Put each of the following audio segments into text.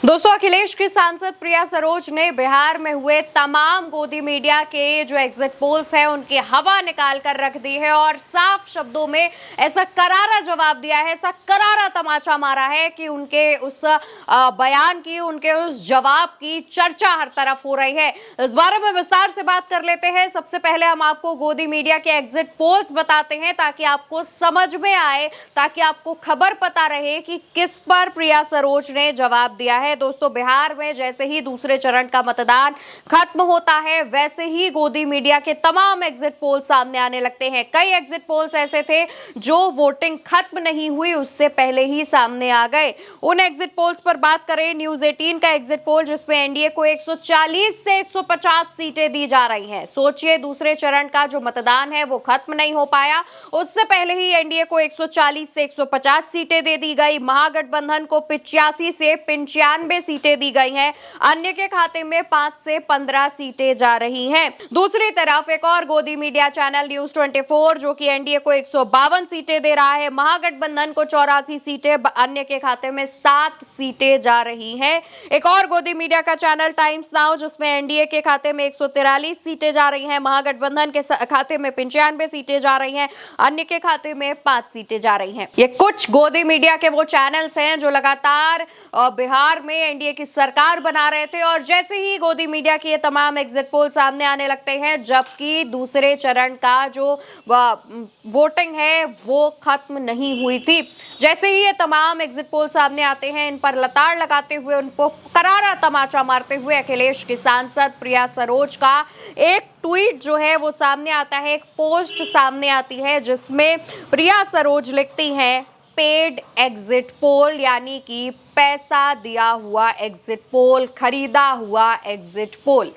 दोस्तों, अखिलेश की सांसद प्रिया सरोज ने बिहार में हुए तमाम गोदी मीडिया के जो एग्जिट पोल्स हैं उनकी हवा निकाल कर रख दी है और साफ शब्दों में ऐसा करारा जवाब दिया है, ऐसा करारा तमाचा मारा है कि उनके उस बयान की, उनके उस जवाब की चर्चा हर तरफ हो रही है। इस बारे में विस्तार से बात कर लेते हैं। सबसे पहले हम आपको गोदी मीडिया के एग्जिट पोल्स बताते हैं ताकि आपको समझ में आए, ताकि आपको खबर पता रहे कि किस पर प्रिया सरोज ने जवाब दिया है। दोस्तों, बिहार में जैसे ही दूसरे चरण का मतदान खत्म होता है वैसे ही गोदी मीडिया के तमाम एग्जिट पोल सामने आने लगते हैं। कई एग्जिट पोल्स ऐसे थे जो वोटिंग खत्म नहीं हुई उससे पहले ही सामने आ गए। उन एग्जिट पोल्स पर बात करें, न्यूज 18 का एग्जिट पोल जिसमें एनडीए को 140 से 150 सीटें दी जा रही हैं। सोचिए, दूसरे चरण का जो मतदान है वो खत्म नहीं हो पाया, उससे पहले ही एनडीए को 140 से 150 सीटें दे दी गई। महागठबंधन को 85 से 95 सीटें दी गई हैं। अन्य के खाते में 5 से 15 सीटें जा रही हैं। दूसरी तरफ एक और गोदी मीडिया चैनल न्यूज 24 जो कि एनडीए को 152 सीटें दे रहा है, महागठबंधन को 84 सीटें, अन्य के खाते में 7 सीटें जा रही हैं। एक और गोदी मीडिया का चैनल टाइम्स नाउ जिसमें एनडीए के खाते में 143 सीटें जा रही हैं, महागठबंधन के खाते में 95 सीटें जा रही हैं, अन्य के खाते में 5 सीटें जा रही हैं। ये कुछ गोदी मीडिया के वो चैनल्स हैं जो लगातार बिहार में एनडीए की सरकार बना रहे थे और जैसे ही गोदी मीडिया की ये तमाम एग्जिट पोल सामने आने लगते हैं, जबकि दूसरे चरण का जो वोटिंग है वो खत्म नहीं हुई थी, जैसे ही ये तमाम एग्जिट पोल सामने आते हैं, इन पर लताड़ लगाते हुए, उनको करारा तमाचा मारते हुए अखिलेश की सांसद प्रिया सरोज का एक ट्वीट जो है वो सामने आता है, एक पोस्ट सामने आती है जिसमें प्रिया सरोज लिखती हैं पेड एग्जिट पोल, यानी कि पैसा दिया हुआ एग्जिट पोल, खरीदा हुआ एग्जिट पोल।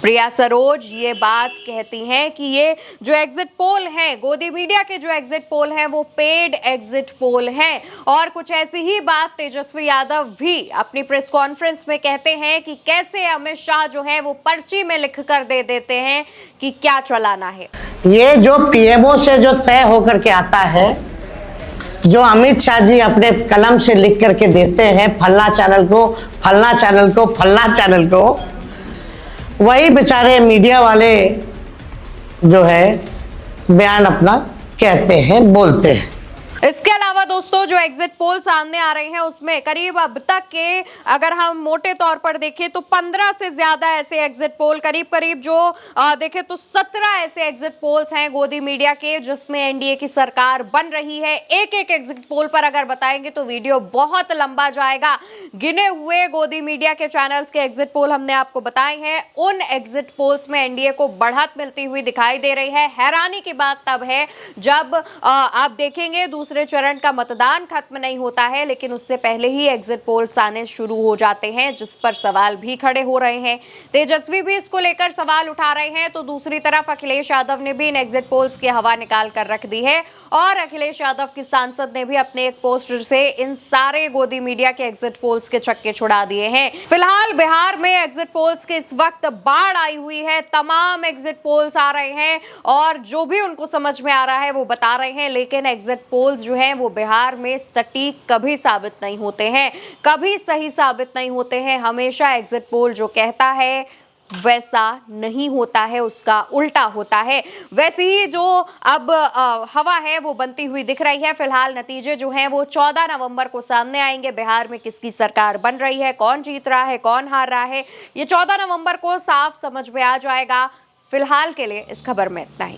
प्रिया सरोज ये बात कहती हैं कि ये जो एग्जिट पोल हैं, गोदी मीडिया के जो एग्जिट पोल हैं वो पेड एग्जिट पोल हैं। और कुछ ऐसी ही बात तेजस्वी यादव भी अपनी प्रेस कॉन्फ्रेंस में कहते हैं कि कैसे अमित शाह जो है वो पर्ची में लिख कर दे देते हैं कि क्या चलाना है। ये जो पीएमओ से जो तय होकर के आता है, जो अमित शाह जी अपने कलम से लिख करके देते हैं फल्ला चैनल को, फल्ला चैनल को, फल्ला चैनल को, वही बेचारे मीडिया वाले जो है बयान अपना कहते हैं, बोलते हैं। इसके अलावा दोस्तों, जो एग्जिट पोल सामने आ रहे हैं उसमें करीब अब तक के अगर हम मोटे तौर पर देखें तो 15 से ज्यादा ऐसे एग्जिट पोल, करीब जो देखें तो 17 ऐसे एग्जिट पोल्स हैं गोदी मीडिया के जिसमें एनडीए की सरकार बन रही है। एक एक एग्जिट पोल पर अगर बताएंगे तो वीडियो बहुत लंबा जाएगा। गिने हुए गोदी मीडिया के चैनल्स के एग्जिट पोल हमने आपको बताए हैं। उन एग्जिट पोल्स में एनडीए को बढ़त मिलती हुई दिखाई दे रही है। हैरानी की बात तब है जब आप देखेंगे दूसरे चरण का मतदान खत्म नहीं होता है, लेकिन उससे पहले ही एग्जिट पोल्स आने शुरू हो जाते हैं, जिस पर सवाल भी खड़े हो रहे हैं। तेजस्वी भी इसको लेकर सवाल उठा रहे हैं, तो दूसरी तरफ अखिलेश यादव ने भी इन एग्जिट पोल्स की हवा निकाल कर रख दी है और अखिलेश यादव की सांसद ने भी अपने एक पोस्ट से इन सारे गोदी मीडिया के एग्जिट पोल्स के छक्के छुड़ा दिए हैं। फिलहाल बिहार में एग्जिट पोल्स के इस वक्त बाढ़ आई हुई है। तमाम एग्जिट पोल्स आ रहे हैं और जो भी उनको समझ में आ रहा है वो बता रहे हैं, लेकिन एग्जिट पोल्स जो हैं वो बिहार में सटीक कभी साबित नहीं होते हैं, कभी सही साबित नहीं होते हैं। हमेशा एग्जिट पोल जो कहता है वैसा नहीं होता है, उसका उल्टा होता है। वैसे ही जो अब हवा है वो बनती हुई दिख रही है। फिलहाल नतीजे जो हैं वो 14 नवंबर को सामने आएंगे। बिहार में किसकी सरकार बन रही है, कौन जीत रहा है, कौन हार रहा है, ये 14 नवंबर को साफ समझ में आ जाएगा। फिलहाल के लिए इस खबर में इतना ही।